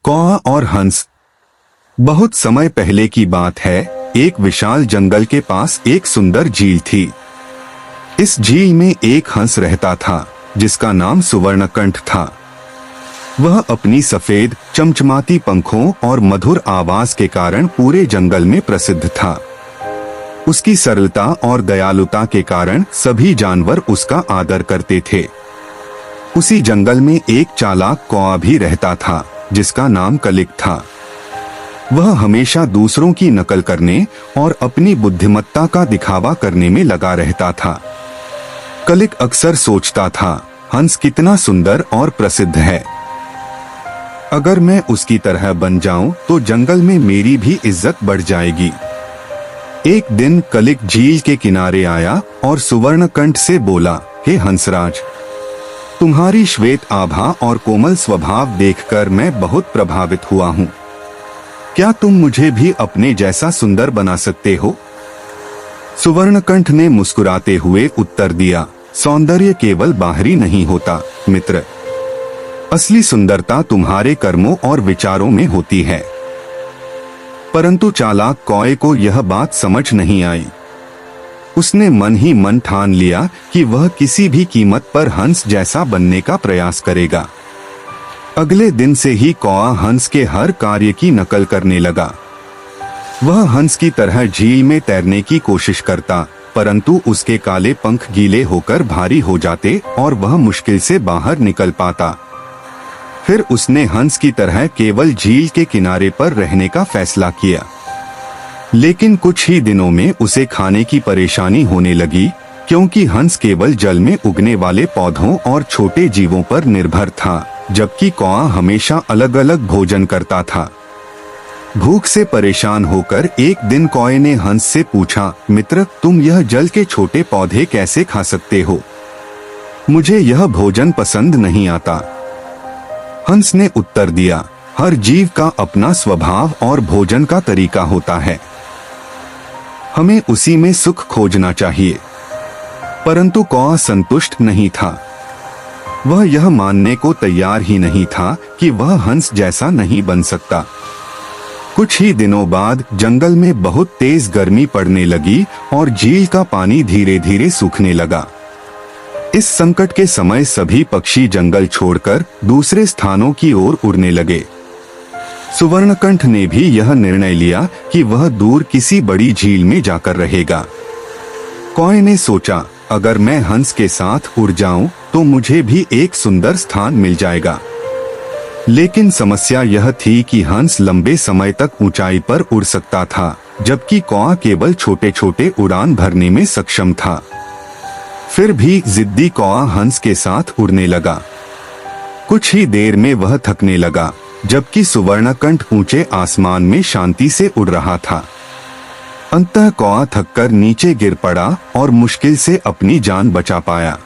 कौआ और हंस। बहुत समय पहले की बात है। एक विशाल जंगल के पास एक सुंदर झील थी। इस झील में एक हंस रहता था जिसका नाम सुवर्णकंठ था। वह अपनी सफेद चमचमाती पंखों और मधुर आवाज के कारण पूरे जंगल में प्रसिद्ध था। उसकी सरलता और दयालुता के कारण सभी जानवर उसका आदर करते थे। उसी जंगल में एक चालाक कौआ भी रहता था जिसका नाम कलिक था। वह हमेशा दूसरों की नकल करने और अपनी बुद्धिमत्ता का दिखावा करने में लगा रहता था। कलिक अक्सर सोचता था, हंस कितना सुंदर और प्रसिद्ध है। अगर मैं उसकी तरह बन जाऊं तो जंगल में मेरी भी इज्जत बढ़ जाएगी। एक दिन कलिक झील के किनारे आया और सुवर्णकंठ से बोला, हे हंसराज, तुम्हारी श्वेत आभा और कोमल स्वभाव देखकर मैं बहुत प्रभावित हुआ हूँ। क्या तुम मुझे भी अपने जैसा सुंदर बना सकते हो? सुवर्णकंठ ने मुस्कुराते हुए उत्तर दिया, सौंदर्य केवल बाहरी नहीं होता मित्र। असली सुंदरता तुम्हारे कर्मों और विचारों में होती है। परंतु चालाक कौए को यह बात समझ नहीं आई। उसने मन ही मन ठान लिया कि वह किसी भी कीमत पर हंस जैसा बनने का प्रयास करेगा। अगले दिन से ही कौआ हंस के हर कार्य की नकल करने लगा। वह हंस की तरह झील में तैरने की कोशिश करता, परंतु उसके काले पंख गीले होकर भारी हो जाते और वह मुश्किल से बाहर निकल पाता। फिर उसने हंस की तरह केवल झील के किनारे पर रहने का फैसला किया। लेकिन कुछ ही दिनों में उसे खाने की परेशानी होने लगी, क्योंकि हंस केवल जल में उगने वाले पौधों और छोटे जीवों पर निर्भर था, जबकि कौआ हमेशा अलग अलग भोजन करता था। भूख से परेशान होकर एक दिन कौए ने हंस से पूछा, मित्र, तुम यह जल के छोटे पौधे कैसे खा सकते हो? मुझे यह भोजन पसंद नहीं आता। हंस ने उत्तर दिया, हर जीव का अपना स्वभाव और भोजन का तरीका होता है। हमें उसी में सुख खोजना चाहिए। परंतु कौआ संतुष्ट नहीं था। वह यह मानने को तैयार ही नहीं था कि वह हंस जैसा नहीं बन सकता। कुछ ही दिनों बाद जंगल में बहुत तेज गर्मी पड़ने लगी और झील का पानी धीरे धीरे सूखने लगा। इस संकट के समय सभी पक्षी जंगल छोड़कर दूसरे स्थानों की ओर उड़ने लगे। सुवर्णकंठ ने भी यह निर्णय लिया कि वह दूर किसी बड़ी झील में जाकर रहेगा। कौए ने सोचा, अगर मैं हंस के साथ उड़ जाऊं तो मुझे भी एक सुंदर स्थान मिल जाएगा। लेकिन समस्या यह थी कि हंस लंबे समय तक ऊंचाई पर उड़ सकता था, जबकि कौआ केवल छोटे छोटे उड़ान भरने में सक्षम था। फिर भी जिद्दी कौआ हंस के साथ उड़ने लगा। कुछ ही देर में वह थकने लगा, जबकि सुवर्णकंठ ऊंचे आसमान में शांति से उड़ रहा था। अंततः कौआ थककर नीचे गिर पड़ा और मुश्किल से अपनी जान बचा पाया।